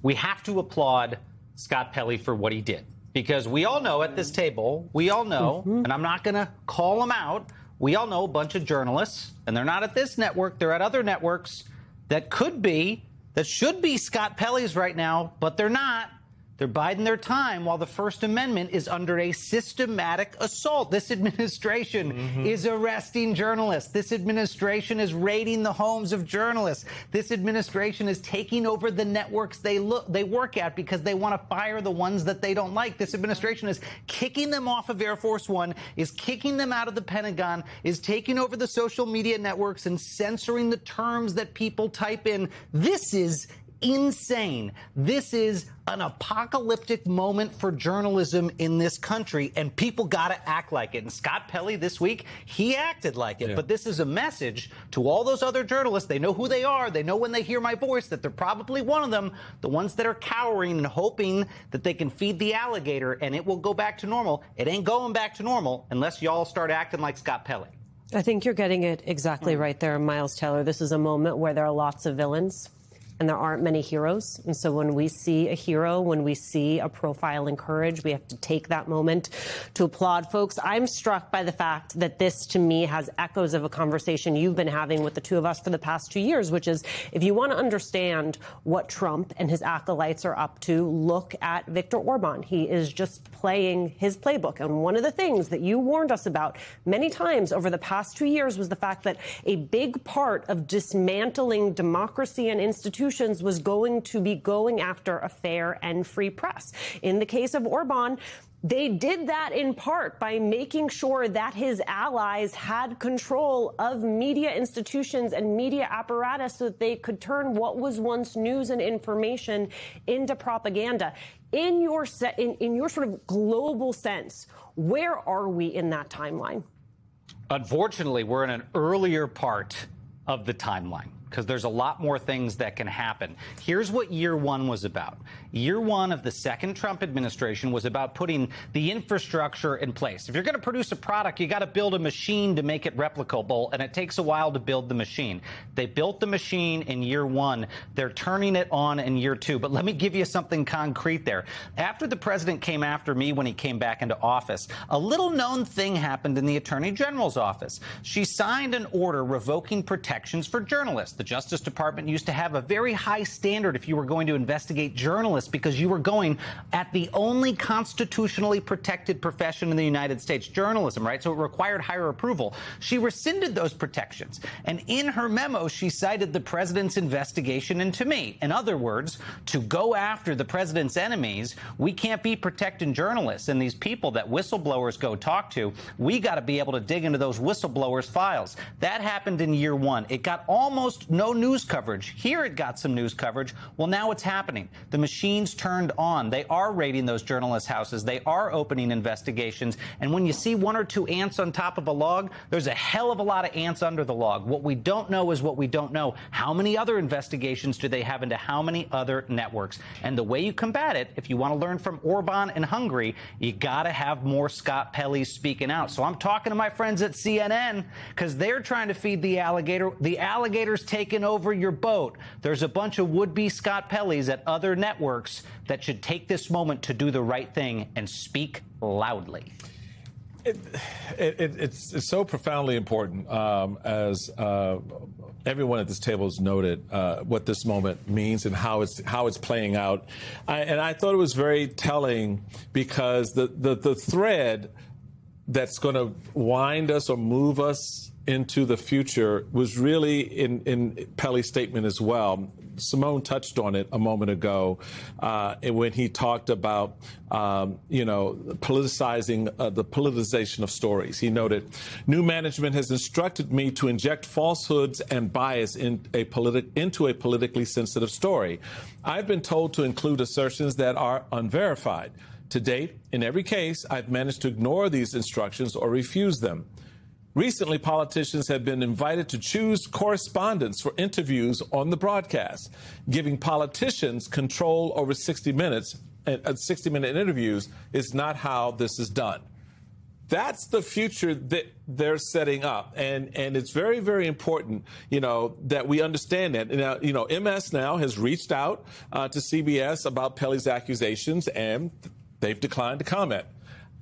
we have to applaud Scott Pelley for what he did. Because we all know at this table, and I'm not going to call them out, we all know a bunch of journalists, and they're not at this network, they're at other networks, that should be Scott Pelley's right now, but they're not. They're biding their time while the First Amendment is under a systematic assault. This administration is arresting journalists. This administration is raiding the homes of journalists. This administration is taking over the networks they work at because they want to fire the ones that they don't like. This administration is kicking them off of Air Force One, is kicking them out of the Pentagon, is taking over the social media networks and censoring the terms that people type in. This is insane. This is an apocalyptic moment for journalism in this country, and people got to act like it. And Scott Pelley this week, he acted like it. Yeah. But this is a message to all those other journalists. They know who they are. They know when they hear my voice that they're probably one of them, the ones that are cowering and hoping that they can feed the alligator and it will go back to normal. It ain't going back to normal unless y'all start acting like Scott Pelley. I think you're getting it exactly right there, Miles Taylor. This is a moment where there are lots of villains and there aren't many heroes. And so when we see a hero, when we see a profile in courage, we have to take that moment to applaud folks. I'm struck by the fact that this, to me, has echoes of a conversation you've been having with the two of us for the past 2 years, which is if you want to understand what Trump and his acolytes are up to, look at Viktor Orban. He is just playing his playbook. And one of the things that you warned us about many times over the past 2 years was the fact that a big part of dismantling democracy and institutions was going to be going after a fair and free press. In the case of Orban, they did that in part by making sure that his allies had control of media institutions and media apparatus so that they could turn what was once news and information into propaganda. In your sort of global sense, where are we in that timeline? Unfortunately, we're in an earlier part of the timeline, because there's a lot more things that can happen. Here's what year one was about. Year one of the second Trump administration was about putting the infrastructure in place. If you're going to produce a product, you got to build a machine to make it replicable, and it takes a while to build the machine. They built the machine in year one. They're turning it on in year two. But let me give you something concrete there. After the president came after me when he came back into office, a little-known thing happened in the Attorney General's office. She signed an order revoking protections for journalists. The Justice Department used to have a very high standard if you were going to investigate journalists because you were going at the only constitutionally protected profession in the United States, journalism, right? So it required higher approval. She rescinded those protections. And in her memo, she cited the president's investigation into me. In other words, to go after the president's enemies, we can't be protecting journalists and these people that whistleblowers go talk to. We got to be able to dig into those whistleblowers' files. That happened in year one. It got almost no news coverage. Here it got some news coverage. Well, now it's happening. The machines turned on. They are raiding those journalists' houses. They are opening investigations. And when you see one or two ants on top of a log, there's a hell of a lot of ants under the log. What we don't know is what we don't know. How many other investigations do they have into how many other networks? And the way you combat it, if you want to learn from Orban and Hungary, you got to have more Scott Pelley speaking out. So I'm talking to my friends at CNN because they're trying to feed the alligator. The alligator's taking over your boat. There's a bunch of would-be Scott Pelleys at other networks that should take this moment to do the right thing and speak loudly. It's so profoundly important, as everyone at this table has noted, what this moment means and how it's playing out. And I thought it was very telling because the thread that's going to wind us or move us into the future was really in Pelley's statement as well. Simone touched on it a moment ago when he talked about, politicizing the politicization of stories. He noted, new management has instructed me to inject falsehoods and bias into a politically sensitive story. I've been told to include assertions that are unverified. To date, in every case, I've managed to ignore these instructions or refuse them. Recently, politicians have been invited to choose correspondents for interviews on the broadcast, giving politicians control over 60 minutes. 60-minute interviews is not how this is done. that's the future that they're setting up. And it's very, very important, that we understand that. Now, MS now has reached out to CBS about Pele's accusations, and they've declined to comment.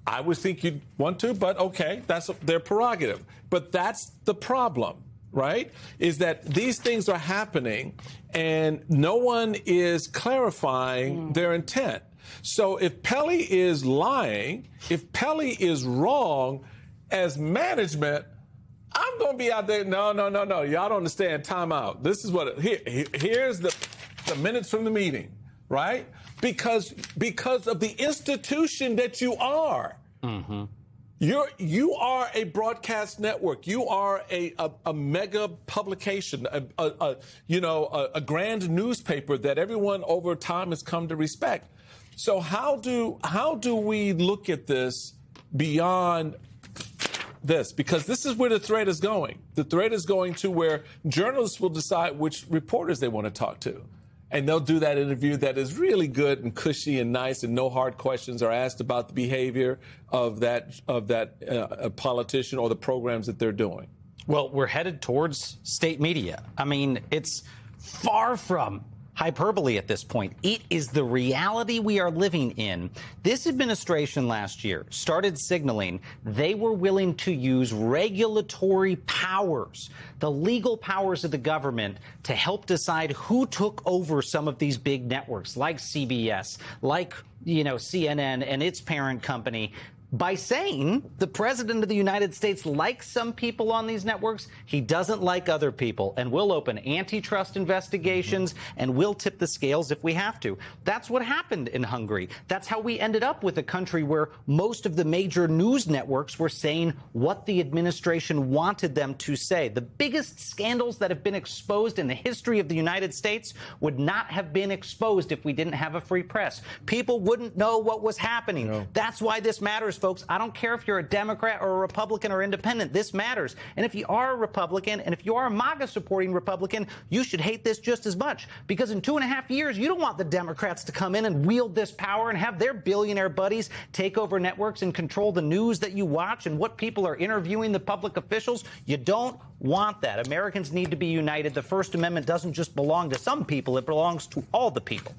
I would think you'd want to, but okay, that's their prerogative. But that's the problem, right? Is that these things are happening and no one is clarifying their intent. So if Pele is lying, if Pele is wrong, as management, I'm going to be out there. No. Y'all don't understand. Time out. This is what here's the minutes from the meeting, right? Because of the institution that you are. Mm-hmm. You are a broadcast network. You are a mega publication, a grand newspaper that everyone over time has come to respect. So how do we look at this beyond this? Because this is where the thread is going. The thread is going to where journalists will decide which reporters they want to talk to. And they'll do that interview that is really good and cushy and nice, and no hard questions are asked about the behavior of that politician or the programs that they're doing. Well, we're headed towards state media. I mean, it's far from hyperbole at this point. It is the reality we are living in. This administration last year started signaling they were willing to use regulatory powers, the legal powers of the government, to help decide who took over some of these big networks like CBS, like, CNN and its parent company, by saying the president of the United States likes some people on these networks, he doesn't like other people, and we'll open antitrust investigations and we'll tip the scales if we have to. That's what happened in Hungary. That's how we ended up with a country where most of the major news networks were saying what the administration wanted them to say. The biggest scandals that have been exposed in the history of the United States would not have been exposed if we didn't have a free press. People wouldn't know what was happening. No. That's why this matters, folks. I don't care if you're a Democrat or a Republican or independent. This matters. And if you are a Republican and if you are a MAGA-supporting Republican, you should hate this just as much. Because in 2.5 years, you don't want the Democrats to come in and wield this power and have their billionaire buddies take over networks and control the news that you watch and what people are interviewing the public officials. You don't want that. Americans need to be united. The First Amendment doesn't just belong to some people. It belongs to all the people.